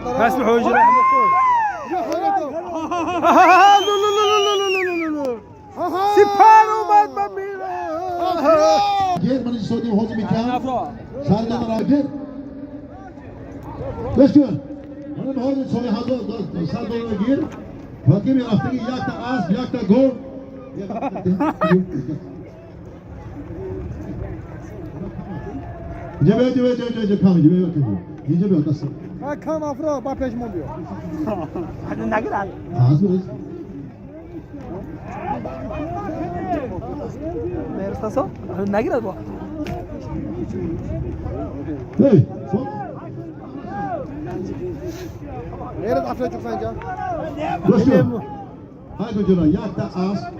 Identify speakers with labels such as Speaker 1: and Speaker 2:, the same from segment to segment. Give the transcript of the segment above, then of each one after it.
Speaker 1: اسمح وجه رحمة سپر اومد من میرم
Speaker 2: گیر من ایستادیم حاضر میکنم سردان راگیر بشکن من حاضر سوی حاضر سردان راگیر باقی می رفته که یک تا اسب یک تا گل جبه کام جبه اینجا بیا دست
Speaker 1: کام افرا با پشمون بیا نگرد
Speaker 2: اسب برس
Speaker 1: برساسا نگرد با
Speaker 2: هی
Speaker 1: غیرت افرا چوک اینجا
Speaker 2: بشکن های کجا یک تا اسب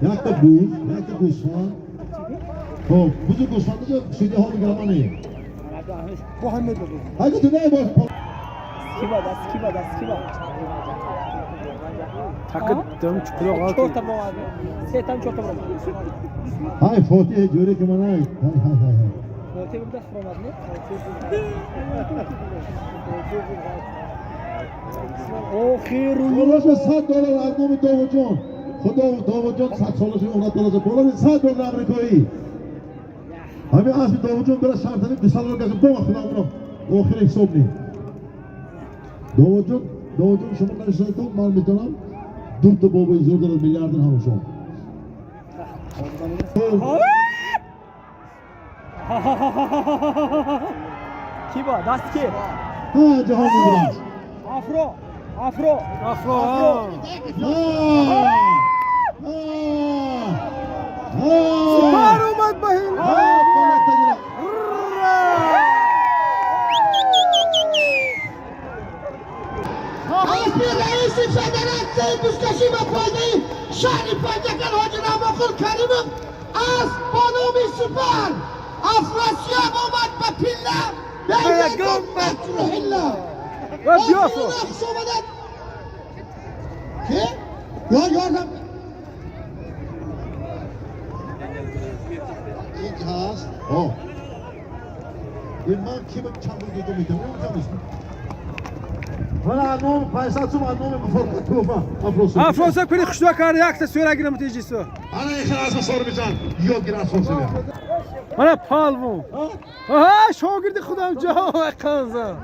Speaker 2: یک تا بوز یک تا گوسفند خب بوز گوسفند سیدی ها میگرم آنه
Speaker 1: با همه بگو
Speaker 2: های تو نه باش
Speaker 3: اسکیبا
Speaker 1: تقدم چکرا غلطی
Speaker 3: چورتا مواد سیتان چورتا مواد
Speaker 2: های فوتی جوری که من های
Speaker 3: فوتی بوده فرامد نه او خیرون
Speaker 2: خلاص $100 از نام داوود جان خدا داوود جان 100 سالش اون دلار بالا $100 آمریکایی همین اسب داوود جان برای شرطنی 2 سال رو گذاشتم دو وقت اونم آخر حساب نی داوود جان شما نشدتون من میتونم دو تا بابای زور دارد میلیاردر همه شما
Speaker 3: کی با دست کی
Speaker 2: ها جهان میگیرد
Speaker 3: افرو
Speaker 1: سپر اومد با هیل
Speaker 4: اسم رئیس فدراسیون بوسکشی و پایگاهی شهر پایتخت حاجی نواخل کریمم از بانومی سپر افراسیاب اومد به پیله به یکم متر حله
Speaker 1: و بیافو
Speaker 4: نقص اومدن که؟ یار
Speaker 2: این هست این من کی به چند رو دیگه میتونم من نام پیساتم نام بفرق توفا
Speaker 1: افراسا کنی خشتوا کار یک تا سویر اگرم تیجی سو
Speaker 2: انا اخر از سر میزان یاد گرفت سوسه
Speaker 1: من پالمو شاگرد خودم جا قنزم